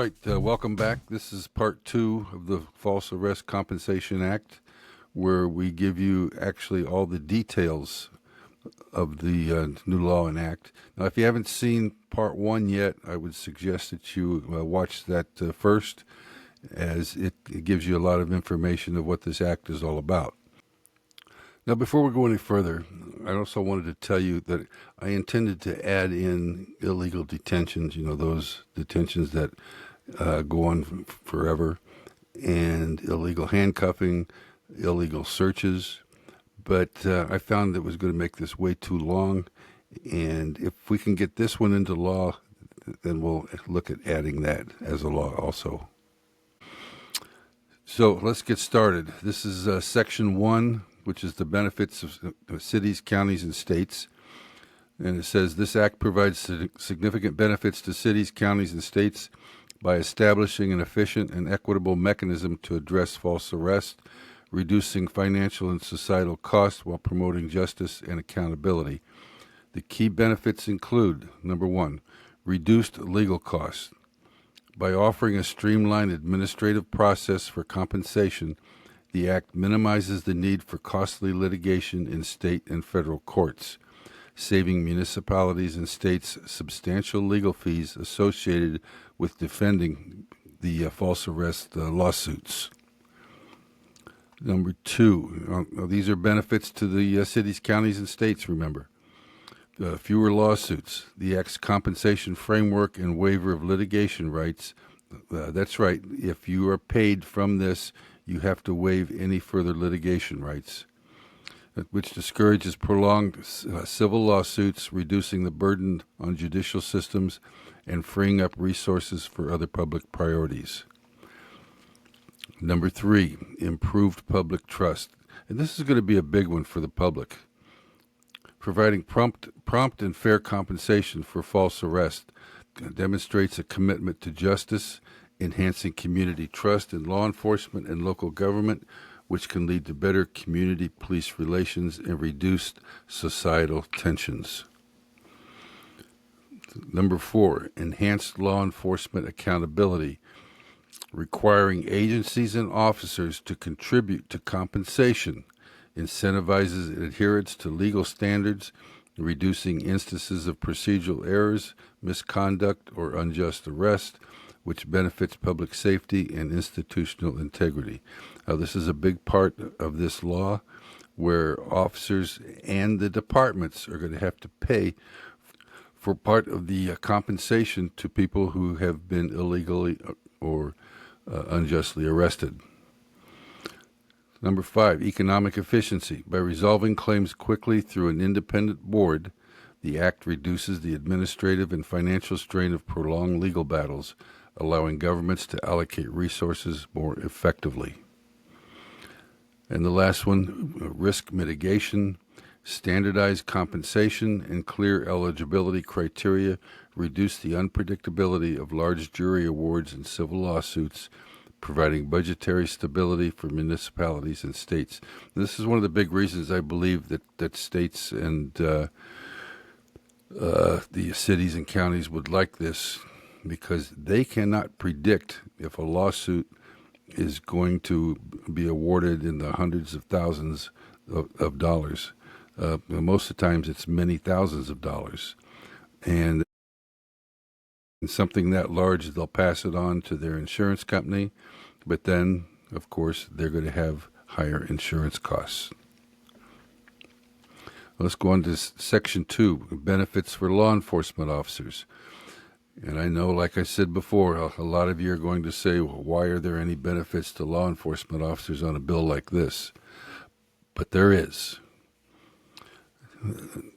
right, welcome back. This is part 2 of the False Arrest Compensation Act, where we give you actually all the details of the new law and act. Now, if you haven't seen part 1 yet, I would suggest that you watch that first, as it gives you a lot of information of what this act is all about. Now, before we go any further, I also wanted to tell you that I intended to add in illegal detentions, those detentions that go on forever, and illegal handcuffing, illegal searches. But I found it was going to make this way too long. And if we can get this one into law, then we'll look at adding that as a law also. So let's get started. This is Section 1, which is the benefits of cities, counties, and states. And it says, this act provides significant benefits to cities, counties, and states by establishing an efficient and equitable mechanism to address false arrest, reducing financial and societal costs while promoting justice and accountability. The key benefits include, number 1, reduced legal costs. By offering a streamlined administrative process for compensation, the Act minimizes the need for costly litigation in state and federal courts, saving municipalities and states substantial legal fees associated with defending the false arrest lawsuits. Number 2, these are benefits to the cities, counties, and states, remember. Fewer lawsuits, the Act's compensation framework and waiver of litigation rights. That's right, if you are paid from this, you have to waive any further litigation rights, which discourages prolonged civil lawsuits, reducing the burden on judicial systems and freeing up resources for other public priorities. Number 3, improved public trust. And this is going to be a big one for the public. Providing prompt and fair compensation for false arrest demonstrates a commitment to justice, enhancing community trust in law enforcement and local government, which can lead to better community-police relations and reduced societal tensions. Number 4, enhanced law enforcement accountability, requiring agencies and officers to contribute to compensation, incentivizes adherence to legal standards, reducing instances of procedural errors, misconduct, or unjust arrest, which benefits public safety and institutional integrity. Now, this is a big part of this law, where officers and the departments are going to have to pay for part of the compensation to people who have been illegally or unjustly arrested. Number 5, economic efficiency. By resolving claims quickly through an independent board, the Act reduces the administrative and financial strain of prolonged legal battles, allowing governments to allocate resources more effectively. And the last one, risk mitigation. Standardized compensation and clear eligibility criteria reduce the unpredictability of large jury awards in civil lawsuits, providing budgetary stability for municipalities and states. This is one of the big reasons I believe that states and the cities and counties would like this, because they cannot predict if a lawsuit is going to be awarded in the hundreds of thousands of dollars. Most of the times it's many thousands of dollars. And something that large, they'll pass it on to their insurance company, but then, of course, they're going to have higher insurance costs. Let's go on to Section 2, benefits for law enforcement officers. And I know, like I said before, a lot of you are going to say, well, why are there any benefits to law enforcement officers on a bill like this? But there is.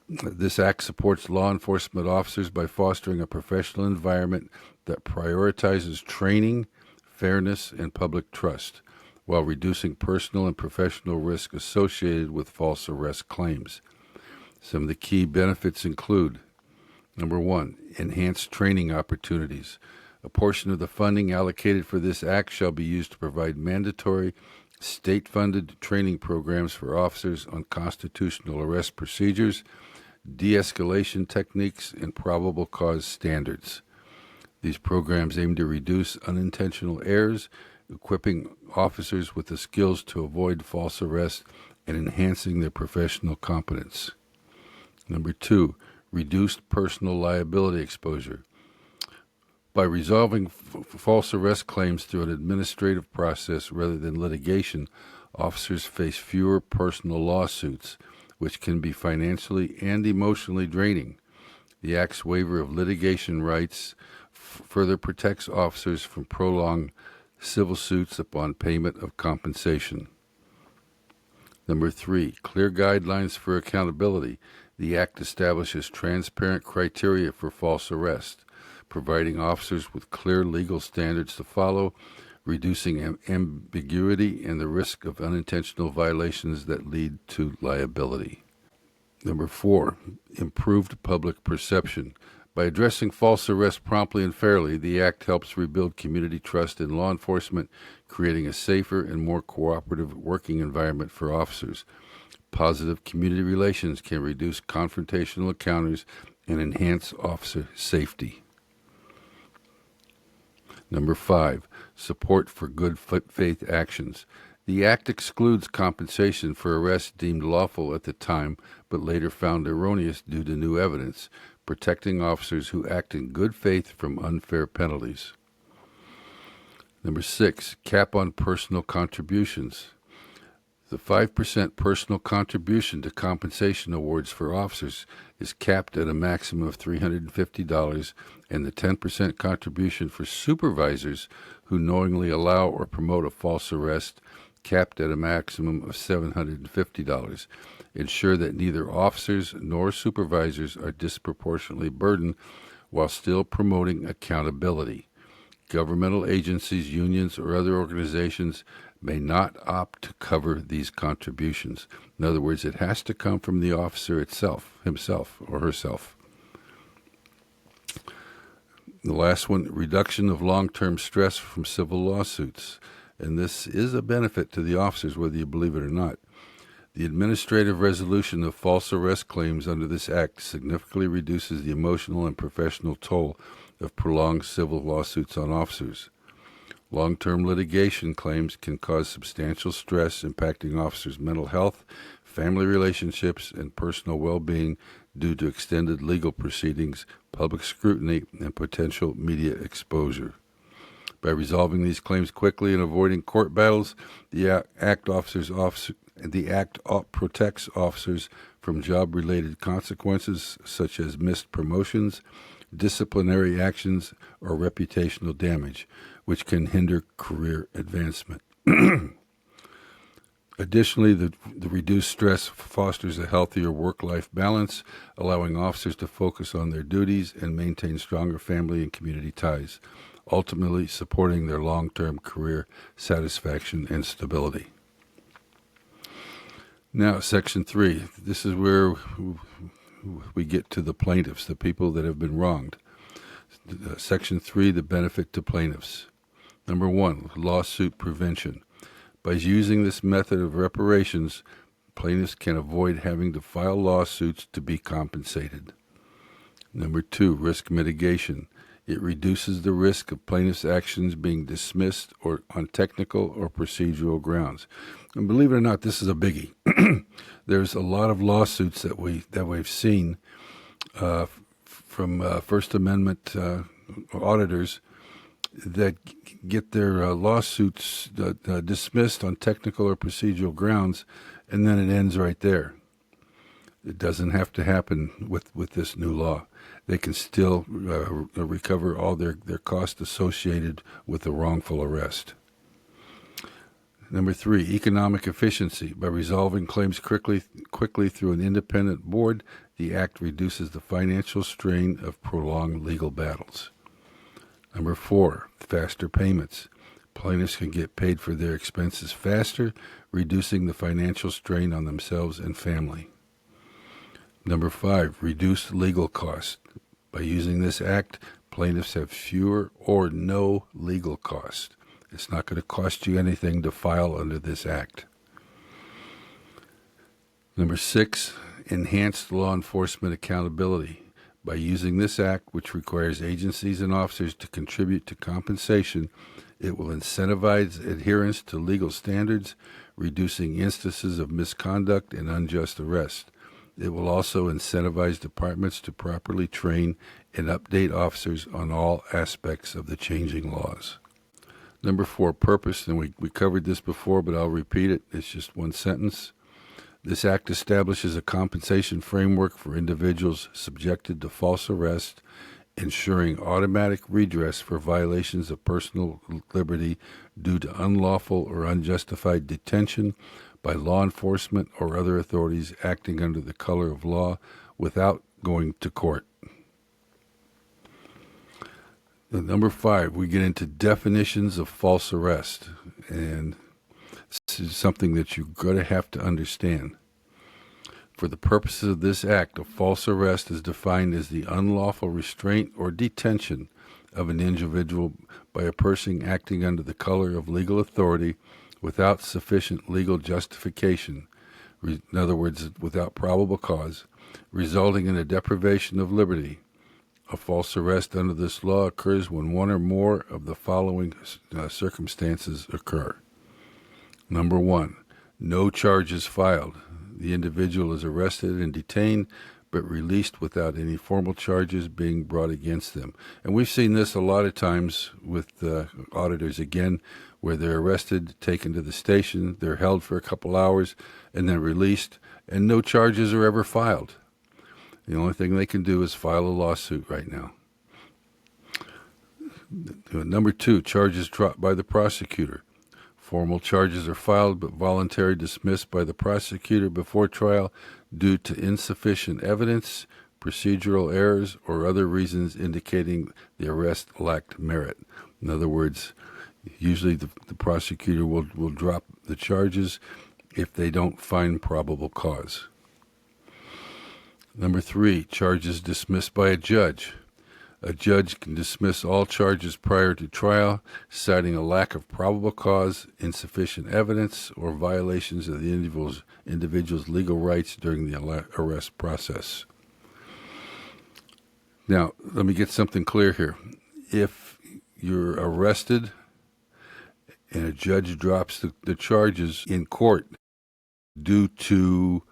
This act supports law enforcement officers by fostering a professional environment that prioritizes training, fairness, and public trust, while reducing personal and professional risk associated with false arrest claims. Some of the key benefits include, number 1, enhanced training opportunities. A portion of the funding allocated for this act shall be used to provide mandatory state-funded training programs for officers on constitutional arrest procedures, de-escalation techniques, and probable cause standards. These programs aim to reduce unintentional errors, equipping officers with the skills to avoid false arrest and enhancing their professional competence. Number 2, reduced personal liability exposure. By resolving false arrest claims through an administrative process rather than litigation, officers face fewer personal lawsuits, which can be financially and emotionally draining. The Act's waiver of litigation rights further protects officers from prolonged civil suits upon payment of compensation. Number 3, clear guidelines for accountability. The Act establishes transparent criteria for false arrest, providing officers with clear legal standards to follow, reducing ambiguity and the risk of unintentional violations that lead to liability. Number 4, improved public perception. By addressing false arrest promptly and fairly, the Act helps rebuild community trust in law enforcement, creating a safer and more cooperative working environment for officers. Positive community relations can reduce confrontational encounters and enhance officer safety. Number 5, support for good faith actions. The Act excludes compensation for arrests deemed lawful at the time, but later found erroneous due to new evidence, protecting officers who act in good faith from unfair penalties. Number 6, cap on personal contributions. The 5% personal contribution to compensation awards for officers is capped at a maximum of $350, and the 10% contribution for supervisors who knowingly allow or promote a false arrest, capped at a maximum of $750, ensure that neither officers nor supervisors are disproportionately burdened while still promoting accountability. Governmental agencies, unions, or other organizations may not opt to cover these contributions. In other words, it has to come from the officer himself or herself. The last one, reduction of long-term stress from civil lawsuits. And this is a benefit to the officers, whether you believe it or not. The administrative resolution of false arrest claims under this Act significantly reduces the emotional and professional toll of prolonged civil lawsuits on officers. Long-term litigation claims can cause substantial stress, impacting officers' mental health, family relationships, and personal well-being due to extended legal proceedings, public scrutiny, and potential media exposure. By resolving these claims quickly and avoiding court battles, the Act protects officers from job-related consequences such as missed promotions, disciplinary actions, or reputational damage, which can hinder career advancement. Additionally, the reduced stress fosters a healthier work-life balance, allowing officers to focus on their duties and maintain stronger family and community ties, ultimately supporting their long-term career satisfaction and stability. Now, Section 3. This is where we get to the plaintiffs, the people that have been wronged. Section 3, the benefit to plaintiffs. Number 1, lawsuit prevention. By using this method of reparations, plaintiffs can avoid having to file lawsuits to be compensated. Number 2, risk mitigation. It reduces the risk of plaintiffs' actions being dismissed or on technical or procedural grounds. And believe it or not, this is a biggie. There's a lot of lawsuits that we've seen from First Amendment auditors that get their lawsuits dismissed on technical or procedural grounds, and then it ends right there. It doesn't have to happen with this new law. They can still recover all their costs associated with the wrongful arrest. Number 3, economic efficiency. By resolving claims quickly through an independent board, the Act reduces the financial strain of prolonged legal battles. Number 4, faster payments. Plaintiffs can get paid for their expenses faster, reducing the financial strain on themselves and family. Number 5, reduced legal costs. By using this Act, plaintiffs have fewer or no legal costs. It's not going to cost you anything to file under this Act. Number 6, enhanced law enforcement accountability. By using this act, which requires agencies and officers to contribute to compensation, it will incentivize adherence to legal standards, reducing instances of misconduct and unjust arrest. It will also incentivize departments to properly train and update officers on all aspects of the changing laws. Number 4, purpose, and we covered this before, but I'll repeat it. It's just one sentence. This act establishes a compensation framework for individuals subjected to false arrest, ensuring automatic redress for violations of personal liberty due to unlawful or unjustified detention by law enforcement or other authorities acting under the color of law without going to court. Number 5, we get into definitions of false arrest, and this is something that you're going to have to understand. For the purposes of this act, a false arrest is defined as the unlawful restraint or detention of an individual by a person acting under the color of legal authority without sufficient legal justification, in other words, without probable cause, resulting in a deprivation of liberty. A false arrest under this law occurs when one or more of the following circumstances occur. Number 1, no charges filed. The individual is arrested and detained, but released without any formal charges being brought against them. And we've seen this a lot of times with auditors, again, where they're arrested, taken to the station, they're held for a couple hours, and then released, and no charges are ever filed. The only thing they can do is file a lawsuit right now. Number 2, charges dropped by the prosecutor. Formal charges are filed but voluntarily dismissed by the prosecutor before trial due to insufficient evidence, procedural errors, or other reasons indicating the arrest lacked merit. In other words, usually the prosecutor will drop the charges if they don't find probable cause. Number 3, charges dismissed by a judge. A judge can dismiss all charges prior to trial, citing a lack of probable cause, insufficient evidence, or violations of the individual's legal rights during the arrest process. Now, let me get something clear here. If you're arrested and a judge drops the charges in court due to,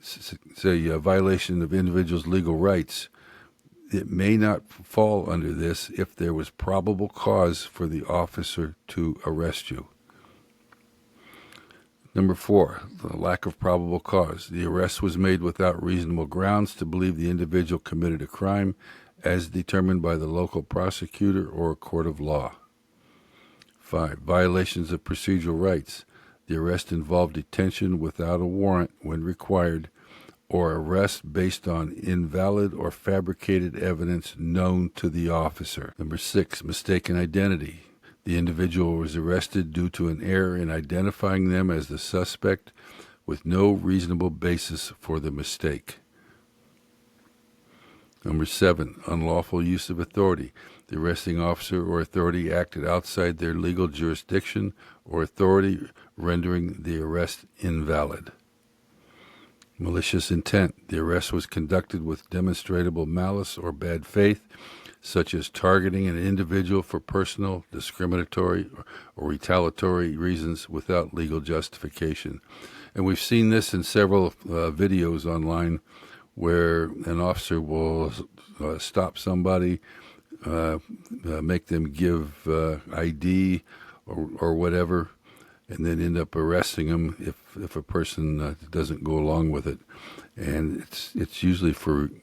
say, a violation of individual's legal rights, it may not fall under this if there was probable cause for the officer to arrest you. Number 4, the lack of probable cause. The arrest was made without reasonable grounds to believe the individual committed a crime as determined by the local prosecutor or a court of law. 5, violations of procedural rights. The arrest involved detention without a warrant when required, or arrest based on invalid or fabricated evidence known to the officer. Number 6, mistaken identity. The individual was arrested due to an error in identifying them as the suspect with no reasonable basis for the mistake. Number 7, unlawful use of authority. The arresting officer or authority acted outside their legal jurisdiction or authority, rendering the arrest invalid. Malicious intent. The arrest was conducted with demonstrable malice or bad faith, such as targeting an individual for personal, discriminatory, or retaliatory reasons without legal justification. And we've seen this in several videos online where an officer will stop somebody, make them give ID or whatever, and then end up arresting them if a person doesn't go along with it. And it's usually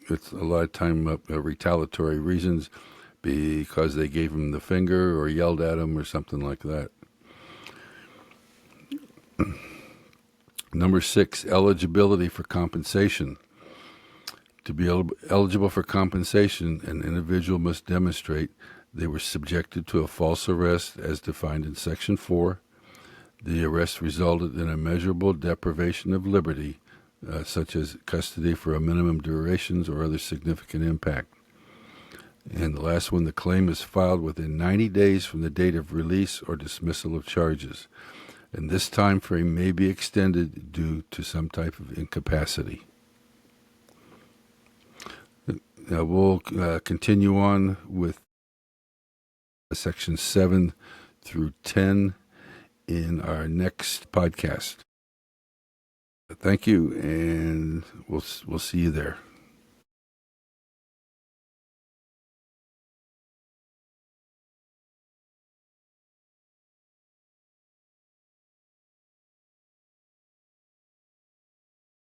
it's a lot of time retaliatory reasons, because they gave him the finger or yelled at him or something like that. Number 6, eligibility for compensation. To be eligible for compensation, an individual must demonstrate they were subjected to a false arrest as defined in Section 4. The arrest resulted in a measurable deprivation of liberty, such as custody for a minimum durations or other significant impact. And the last one, the claim is filed within 90 days from the date of release or dismissal of charges. And this time frame may be extended due to some type of incapacity. we'll continue on with section 7 through 10 in our next podcast. Thank you, and we'll see you there.